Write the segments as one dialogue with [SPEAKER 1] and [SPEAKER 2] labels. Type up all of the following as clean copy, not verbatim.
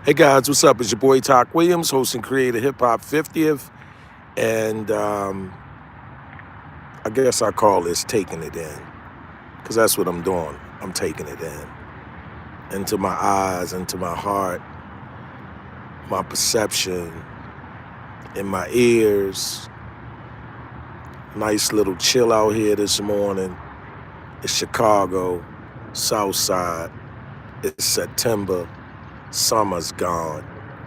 [SPEAKER 1] Hey guys, what's up? It's your boy Talk Williams, host and creator Hip Hop 50th. And I guess I call this taking it in, because that's what I'm doing. I'm taking it in. Into my eyes, into my heart, my perception, in my ears. Nice little chill out here this morning. It's Chicago, South Side. It's September. Summer's gone.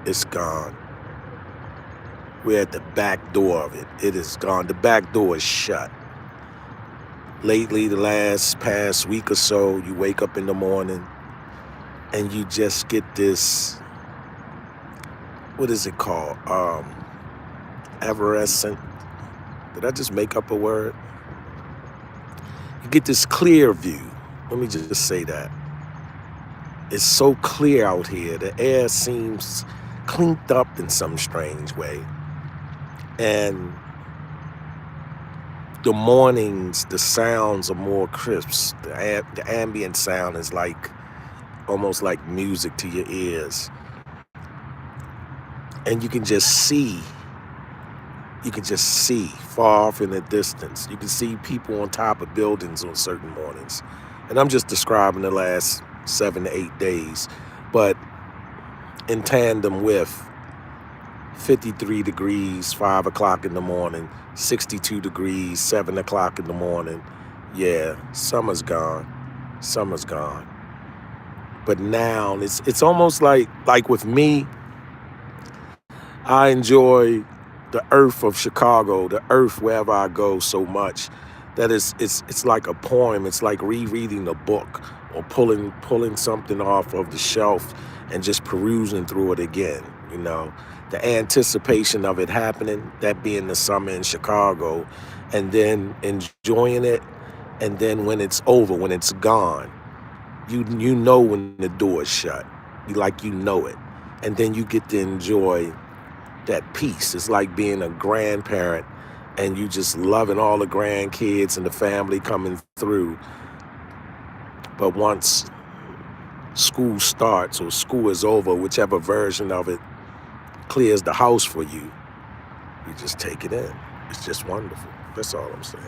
[SPEAKER 1] It's gone. We're at the back door of it. It is gone. The back door is shut. Lately, the past week or so, you wake up in the morning and you just get this, what is it called? Everescent. Did I just make up a word? You get this clear view. Let me just say that. It's so clear out here. The air seems cleaned up in some strange way. And the mornings, the sounds are more crisp. The ambient sound is like almost like music to your ears. And you can just see far off in the distance. You can see people on top of buildings on certain mornings. And I'm just describing the last 7 to 8 days, but in tandem with 53 degrees, 5 o'clock in the morning, 62 degrees, 7 o'clock in the morning. Yeah, summer's gone. Summer's gone. But now it's almost like with me, I enjoy the earth of Chicago, the earth wherever I go so much that it's like a poem. It's like rereading a book or pulling something off of the shelf and just perusing through it again, you know. The anticipation of it happening, that being the summer in Chicago, and then enjoying it, and then when it's over, when it's gone, you know when the door is shut. You know it. And then you get to enjoy that peace. It's like being a grandparent and you just loving all the grandkids and the family coming through. But once school starts or school is over, whichever version of it clears the house for you, you just take it in. It's just wonderful. That's all I'm saying.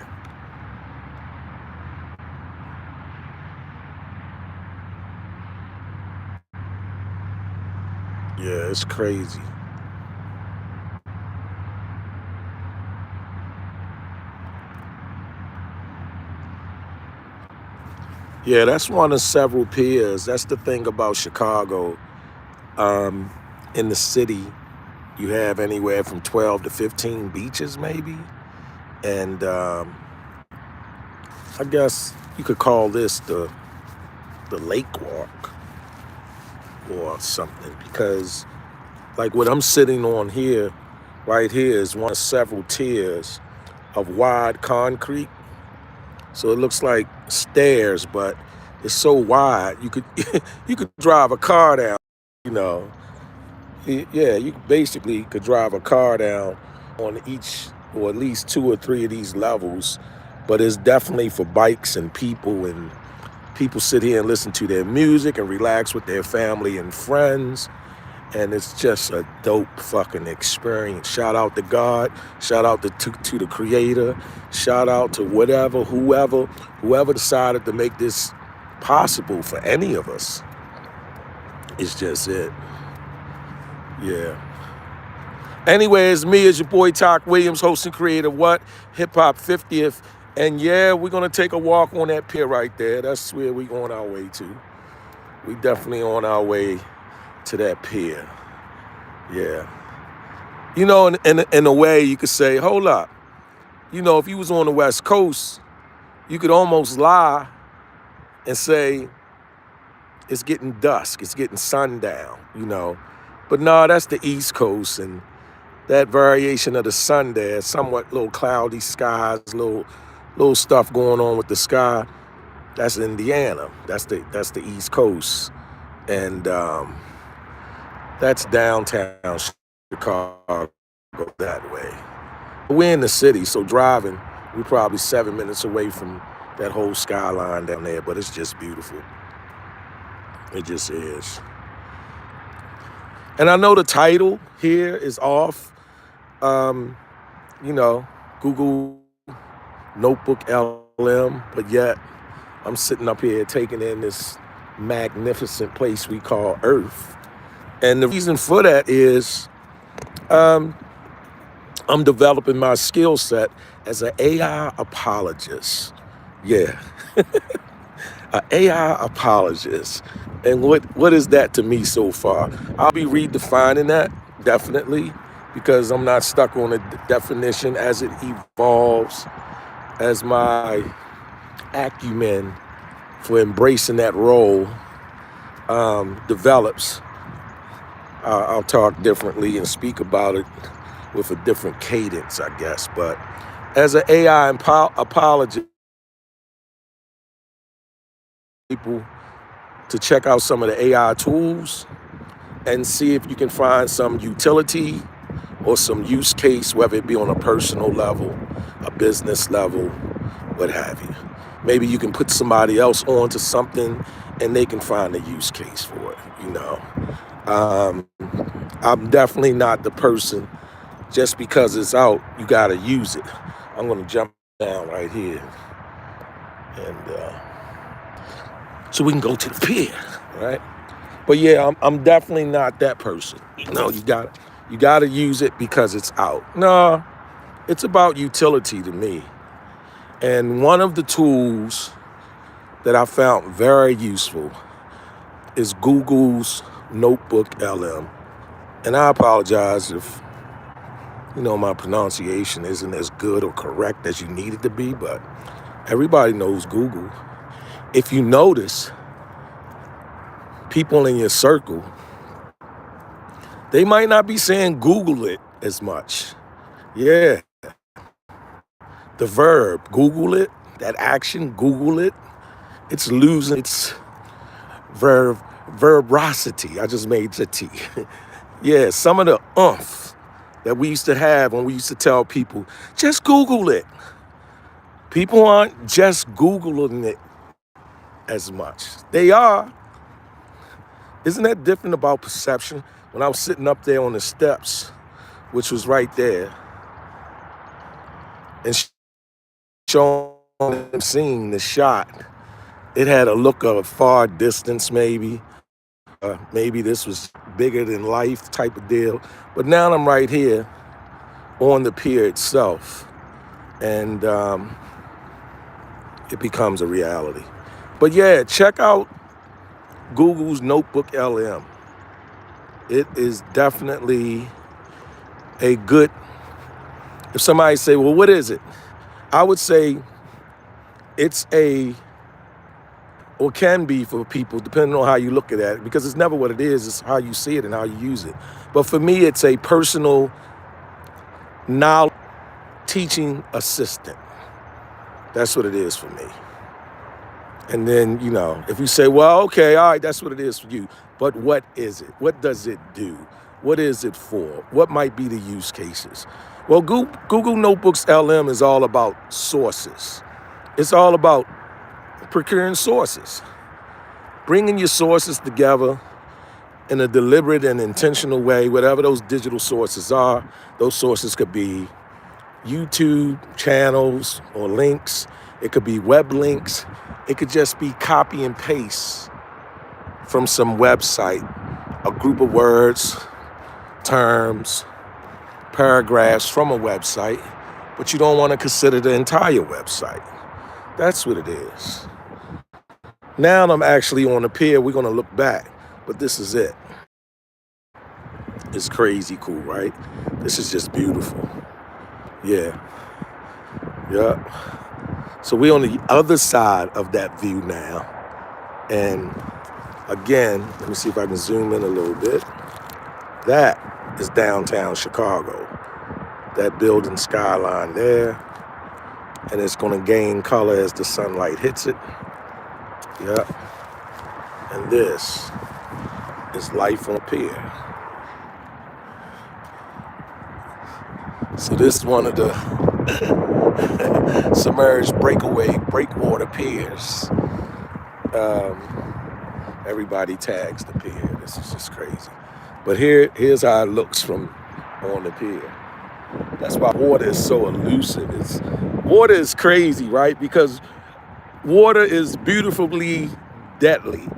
[SPEAKER 1] Yeah, it's crazy. Yeah, that's one of several piers. That's the thing about Chicago. In the city, you have anywhere from 12 to 15 beaches, maybe. And I guess you could call this the lake walk or something, because like what I'm sitting on here, right here, is one of several tiers of wide concrete. So it looks like stairs, but it's so wide you could you could drive a car down, you know. Yeah, you basically could drive a car down on each or at least 2 or 3 of these levels, but it's definitely for bikes and people sit here and listen to their music and relax with their family and friends. And it's just a dope fucking experience. Shout out to God. Shout out to the creator. Shout out to whoever decided to make this possible for any of us. It's just it. Yeah. Anyway, it's me, as your boy Talk Williams, host and creator of what? Hip Hop 50th. And yeah, we're going to take a walk on that pier right there. That's where we're on our way to. We definitely on our way to that pier. Yeah. You know, in a way, you could say, hold up. You know, if you was on the West Coast, you could almost lie and say it's getting dusk, it's getting sundown, you know. But no, that's the East Coast, and that variation of the sun there, somewhat little cloudy skies, little stuff going on with the sky. That's Indiana. That's the East Coast, and that's downtown Chicago that way. We're in the city, so driving, we're probably 7 minutes away from that whole skyline down there, but it's just beautiful. It just is. And I know the title here is off. Um, you know, Google Notebook LM, but yet I'm sitting up here taking in this magnificent place we call Earth. And the reason for that is um, I'm developing my skill set as an AI apologist. Yeah, an AI apologist. And what is that to me so far? I'll be redefining that, definitely, because I'm not stuck on a definition as it evolves, as my acumen for embracing that role develops. I'll talk differently and speak about it with a different cadence, I guess. But as an AI apologist, people to check out some of the AI tools and see if you can find some utility or some use case, whether it be on a personal level, a business level, what have you. Maybe you can put somebody else onto something and they can find a use case for it, you know. Um, I'm definitely not the person, just because it's out, you gotta use it. I'm gonna jump down right here and so we can go to the pier, right? But yeah, I'm definitely not that person. No, you gotta use it because it's out. No, it's about utility to me. And one of the tools that I found very useful is Google's Notebook LM. And I apologize if my pronunciation isn't as good or correct as you need it to be, but everybody knows Google. If you notice, people in your circle, they might not be saying Google it as much. Yeah, the verb, Google it, that action, Google it, it's losing its verbrosity. I just made the T. Yeah, some of the umph that we used to have when we used to tell people, just Google it. People aren't just Googling it as much. They are. Isn't that different about perception? When I was sitting up there on the steps, which was right there, and showing them seeing the shot, it had a look of a far distance, maybe. Maybe this was bigger than life type of deal. But now I'm right here on the pier itself, and it becomes a reality. But yeah, check out Google's Notebook LM. It is definitely a good, if somebody say, well, what is it? I would say it's or can be for people, depending on how you look at it, because it's never what it is, it's how you see it and how you use it. But for me, it's a personal knowledge teaching assistant. That's what it is for me. And then, if you say, well, okay, all right, that's what it is for you. But what is it? What does it do? What is it for? What might be the use cases? Well, Google Notebooks LM is all about sources. It's all about procuring sources, bringing your sources together in a deliberate and intentional way, whatever those digital sources are. Those sources could be YouTube channels or links. It could be web links. It could just be copy and paste from some website, a group of words, terms, paragraphs from a website, but you don't want to consider the entire website. That's what it is. Now I'm actually on the pier. We're going to look back, but this is it. It's crazy cool, right? This is just beautiful. Yeah. So we're on the other side of that view now. And again, let me see if I can zoom in a little bit. That is downtown Chicago. That building skyline there. And it's going to gain color as the sunlight hits it. Yep. And this is life on a pier. So this is one of the submerged breakwater piers. Everybody tags the pier. This is just crazy. But here's how it looks from on the pier. That's why water is so elusive. Water is crazy, right? Because water is beautifully deadly.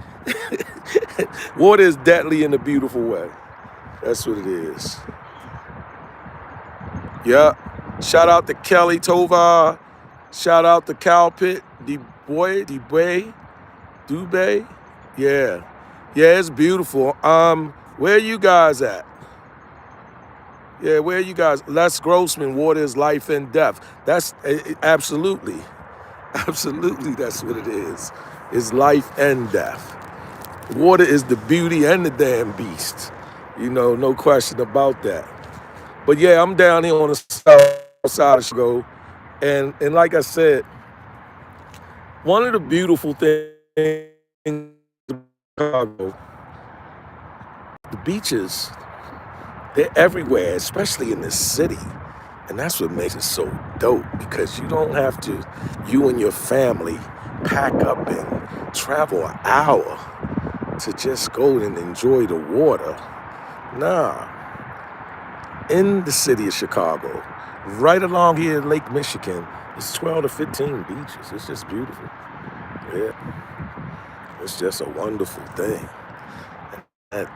[SPEAKER 1] Water is deadly in a beautiful way. That's what it is. Yeah. Shout out to Kelly Tovar. Shout out to Cal Pitt, Dubay. Yeah. Yeah, it's beautiful. Where you guys at? Yeah, where you guys? Les Grossman, water is life and death. That's absolutely, absolutely that's what it is. It's life and death. Water is the beauty and the damn beast. No question about that. But yeah, I'm down here on the south side of Chicago. And like I said, one of the beautiful things about Chicago, the beaches, they're everywhere, especially in the city. And that's what makes it so dope because you don't have to, you and your family, pack up and travel an hour to just go and enjoy the water. Nah, in the city of Chicago, right along here in Lake Michigan, it's 12 to 15 beaches. It's just beautiful. Yeah, it's just a wonderful thing. And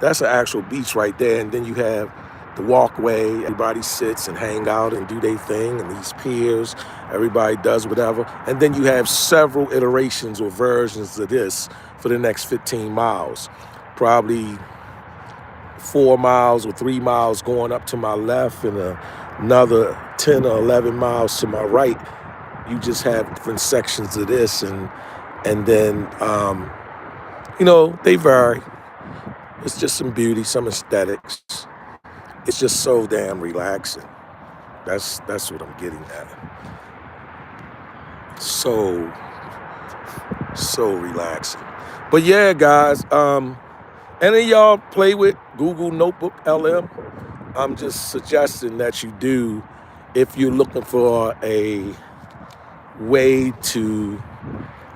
[SPEAKER 1] that's an actual beach right there. And then you have the walkway. Everybody sits and hang out and do their thing. And these piers, everybody does whatever. And then you have several iterations or versions of this for the next 15 miles. Probably 4 miles or 3 miles going up to my left and another 10 or 11 miles to my right. You just have different sections of this. And then, they vary. It's just some beauty, some aesthetics. It's just so damn relaxing. That's what I'm getting at. So relaxing. But yeah, guys, any of y'all play with Google Notebook LM? I'm just suggesting that you do if you're looking for a way to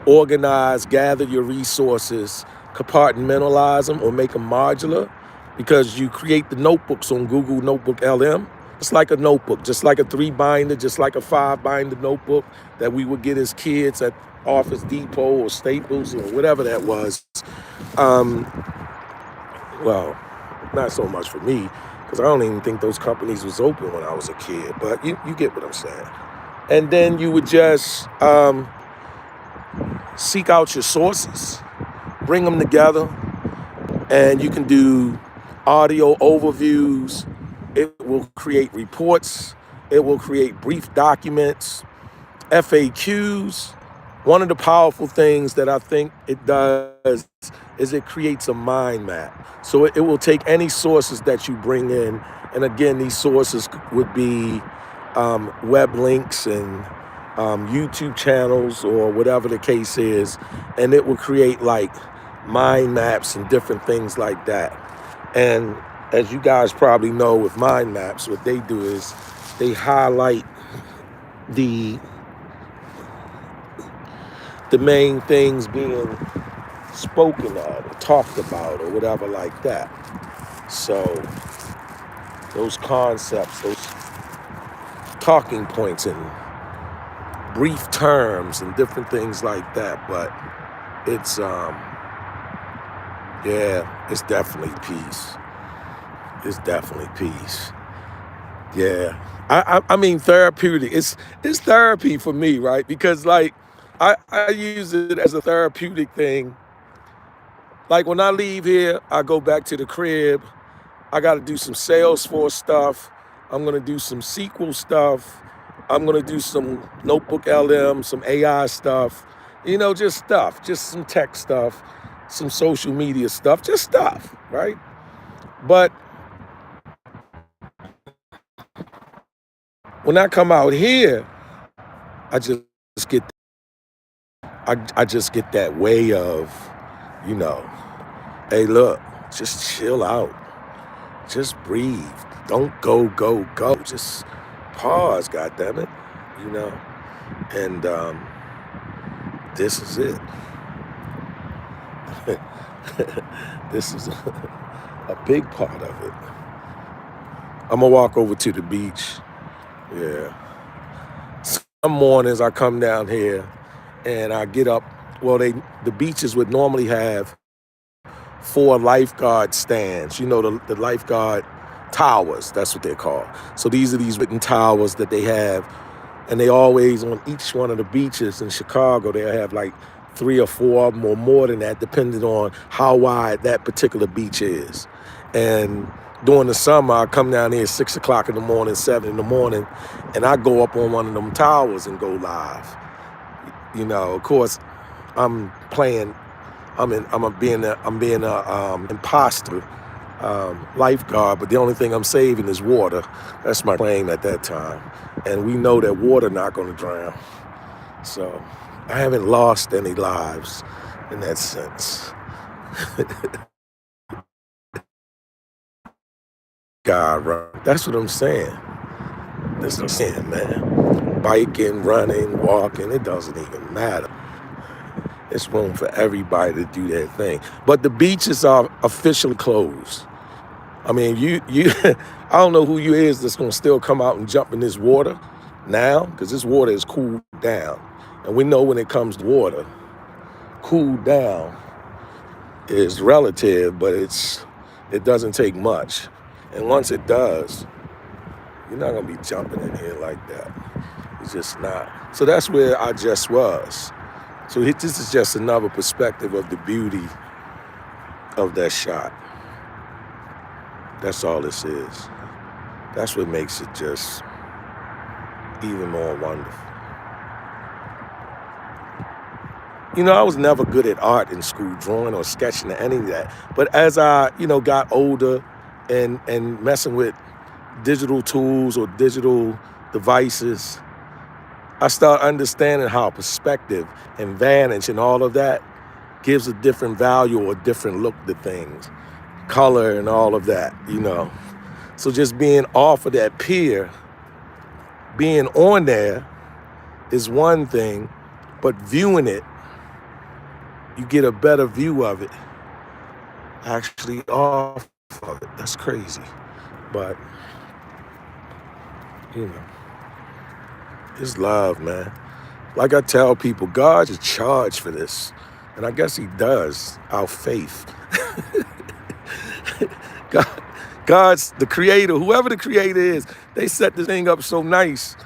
[SPEAKER 1] organize, gather your resources, compartmentalize them, or make them modular, because you create the notebooks on Google Notebook LM. It's like a notebook, just like a 3-binder, just like a 5-binder notebook that we would get as kids at Office Depot or Staples or whatever that was. Well, not so much for me, because I don't even think those companies was open when I was a kid, but you get what I'm saying. And then you would just seek out your sources, bring them together, and you can do audio overviews. It will create reports. It will create brief documents, FAQs. One of the powerful things that I think it does is it creates a mind map. So it will take any sources that you bring in, and again, these sources would be web links and YouTube channels or whatever the case is, and it will create like mind maps and different things like that. And as you guys probably know with mind maps, what they do is they highlight the main things being spoken of or talked about or whatever like that. So those concepts, those talking points and brief terms and different things like that. But it's it's definitely peace. It's definitely peace. Yeah. I mean therapeutic. It's therapy for me, right? Because like I use it as a therapeutic thing. Like when I leave here, I go back to the crib. I got to do some Salesforce stuff. I'm going to do some SQL stuff. I'm going to do some Notebook LM, some AI stuff, just stuff, just some tech stuff, some social media stuff, just stuff, right? But when I come out here, I just get, I just get that way of, hey, look, just chill out. Just breathe. Don't go. Just pause, goddammit. And this is it. This is a big part of it. I'm gonna walk over to the beach. Yeah. Some mornings I come down here and I get up. Well, the beaches would normally have 4 lifeguard stands. You know, the lifeguard towers. That's what they're called. So these are these written towers that they have, and they always on each one of the beaches in Chicago. They have like 3 or 4 of them, or more than that, depending on how wide that particular beach is. And during the summer, I come down here at 6 o'clock in the morning, 7 in the morning, and I go up on one of them towers and go live. You know, of course, I'm playing. I'm being a imposter lifeguard, but the only thing I'm saving is water. That's my claim at that time, and we know that water not going to drown. So I haven't lost any lives in that sense. God, run. That's what I'm saying. That's what I'm saying, man. Biking, running, walking, it doesn't even matter. It's room for everybody to do their thing. But the beaches are officially closed. I mean, you I don't know who you is that's gonna still come out and jump in this water now, because this water is cooled down. And we know when it comes to water, cooled down is relative, but it doesn't take much. And once it does, you're not gonna be jumping in here like that. It's just not. So that's where I just was. So this is just another perspective of the beauty of that shot. That's all this is. That's what makes it just even more wonderful. You know, I was never good at art in school, drawing or sketching or any of that. But as I, got older and messing with digital tools or digital devices, I start understanding how perspective and vantage and all of that gives a different value or a different look to things, color and all of that, So just being off of that pier, being on there is one thing, but viewing it, you get a better view of it actually off of it. That's crazy. But, it's love, man. Like I tell people, God is charged for this. And I guess he does, our faith. God's the creator, whoever the creator is, they set this thing up so nice.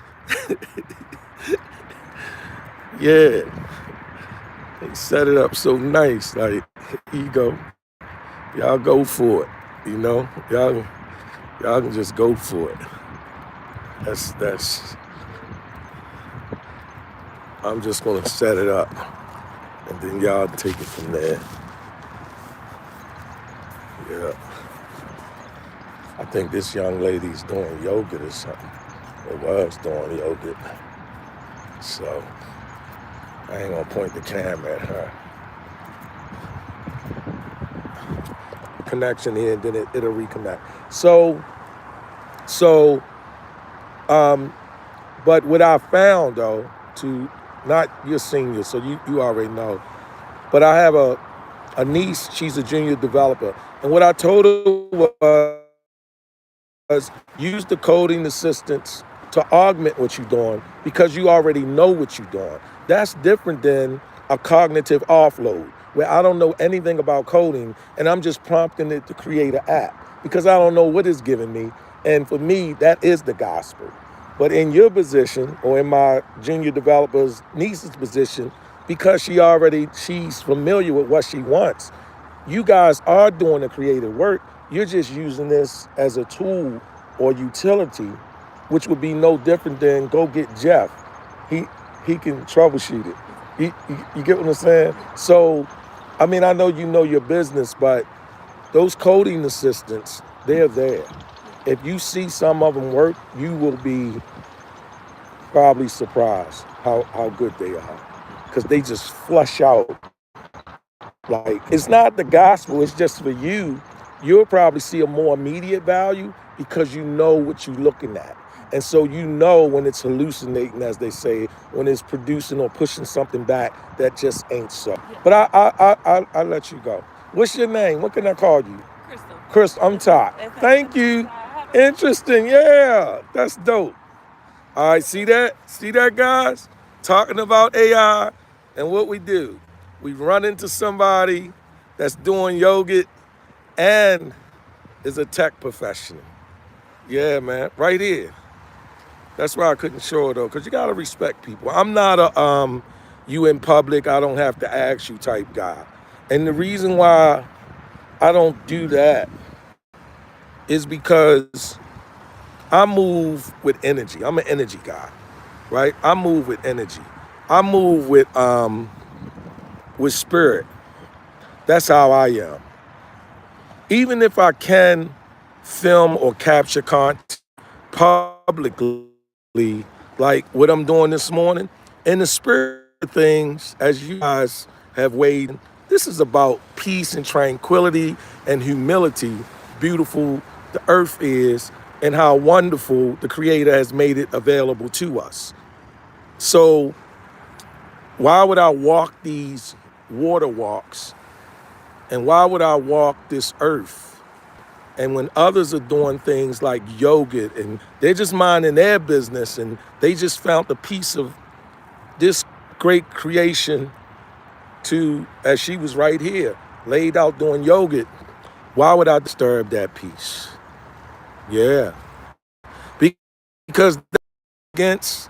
[SPEAKER 1] Yeah, they set it up so nice. Like, here you go. Y'all go for it, Y'all can just go for it. That's I'm just gonna set it up, and then y'all take it from there. Yeah. I think this young lady's doing yoga or something. Or was doing yoga. So I ain't gonna point the camera at her. Connection here, and then it'll reconnect. But what I found though, not your senior, so you already know, but I have a niece, she's a junior developer, and what I told her was use the coding assistants to augment what you're doing because you already know what you're doing. That's different than a cognitive offload where I don't know anything about coding and I'm just prompting it to create an app because I don't know what it's giving me. And for me, that is the gospel. But in your position, or in my junior developer's niece's position, because she's familiar with what she wants, you guys are doing the creative work. You're just using this as a tool or utility, which would be no different than go get Jeff. He can troubleshoot it. You get what I'm saying? So, I mean, I know you know your business, but those coding assistants, they're there. If you see some of them work, you will be probably surprised how good they are. Because they just flush out. Like, it's not the gospel, it's just for you. You'll probably see a more immediate value because you know what you're looking at. And so you know when it's hallucinating, as they say, when it's producing or pushing something back that just ain't so. But I'll let you go. What's your name? What can I call you?
[SPEAKER 2] Crystal.
[SPEAKER 1] Chris, I'm Todd. Thank you. Interesting. Yeah, that's dope. All right, see that? See that, guys? Talking about AI and what we do. We run into somebody that's doing yoga and is a tech professional. Yeah, man, right here. That's why I couldn't show it though, because you gotta respect people. I'm not a you in public, I don't have to ask you type guy. And the reason why I don't do that is because I move with energy. I'm an energy guy, right? I move with energy. I move with spirit. That's how I am. Even if I can film or capture content publicly, like what I'm doing this morning, in the spirit of things, as you guys have weighed, this is about peace and tranquility and humility, beautiful the earth is, and how wonderful the Creator has made it available to us. So, why would I walk these water walks and why would I walk this earth? And when others are doing things like yoga and they're just minding their business and they just found the piece of this great creation to, as she was right here, laid out doing yoga, why would I disturb that piece? Yeah. Because that's against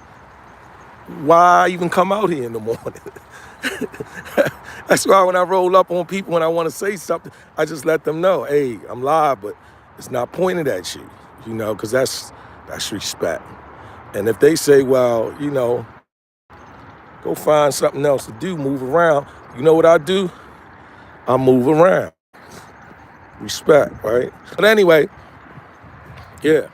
[SPEAKER 1] why I even come out here in the morning. That's why when I roll up on people and I want to say something, I just let them know, hey, I'm live, but it's not pointed at you, because that's respect. And if they say, well, go find something else to do, move around, you know what I do? I move around. Respect, right? But anyway, yeah.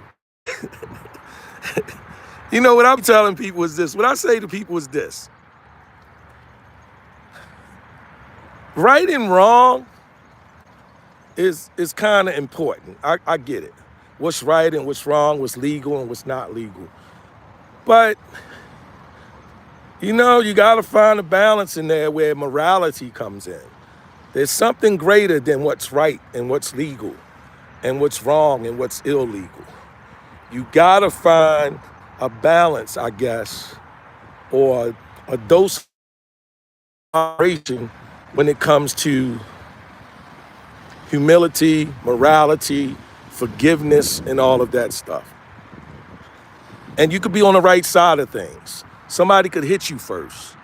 [SPEAKER 1] What I'm telling people is this. What I say to people is this. Right and wrong is kind of important. I get it. What's right and what's wrong, what's legal and what's not legal. But, you got to find a balance in there where morality comes in. There's something greater than what's right and what's legal and what's wrong and what's illegal. You got to find a balance, I guess, or a dose of moderation when it comes to humility, morality, forgiveness, and all of that stuff. And you could be on the right side of things. Somebody could hit you first,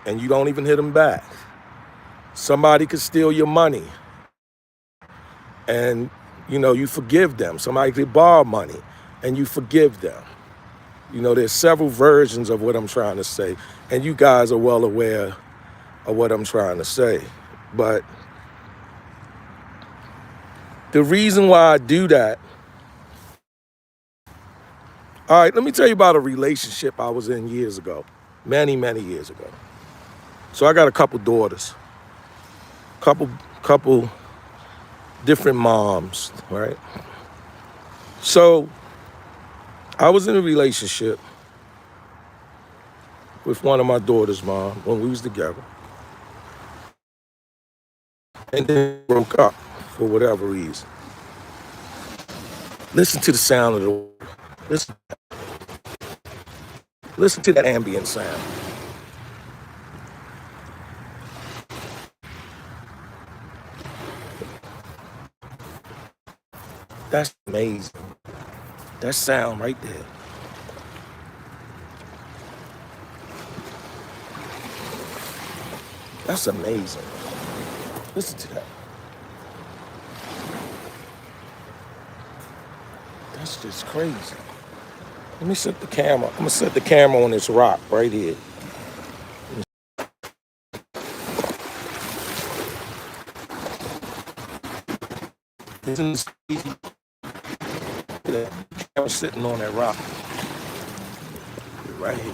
[SPEAKER 1] and you don't even hit them back. Somebody could steal your money, and you forgive them. Somebody could borrow money, and you forgive them. There's several versions of what I'm trying to say, and you guys are well aware of what I'm trying to say. But the reason why I do that, all right, let me tell you about a relationship I was in years ago, many, many years ago. So I got a couple daughters, couple different moms, right? So I was in a relationship with one of my daughter's mom when we was together. And then broke up for whatever reason. Listen to the sound of the water. Listen to that ambient sound. That's amazing. That sound right there. That's amazing. Listen to that. That's just crazy. Let me set the camera. I'm gonna set the camera on this rock right here. Isn't this crazy? Look at that camera sitting on that rock. Right here.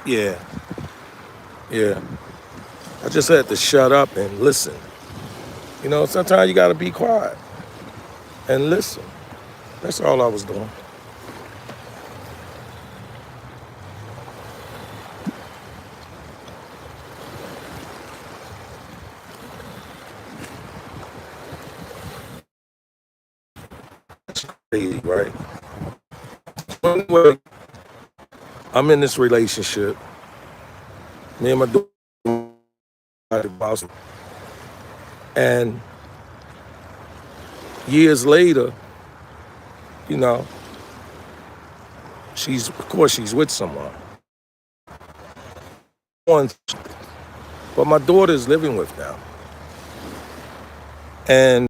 [SPEAKER 1] Yeah, yeah. I just had to shut up and listen. You know, sometimes you got to be quiet and listen. That's all I was doing. Crazy, right? Anyway, I'm in this relationship. Me and my daughter, and years later, you know, of course, she's with someone. But my daughter's living with now. And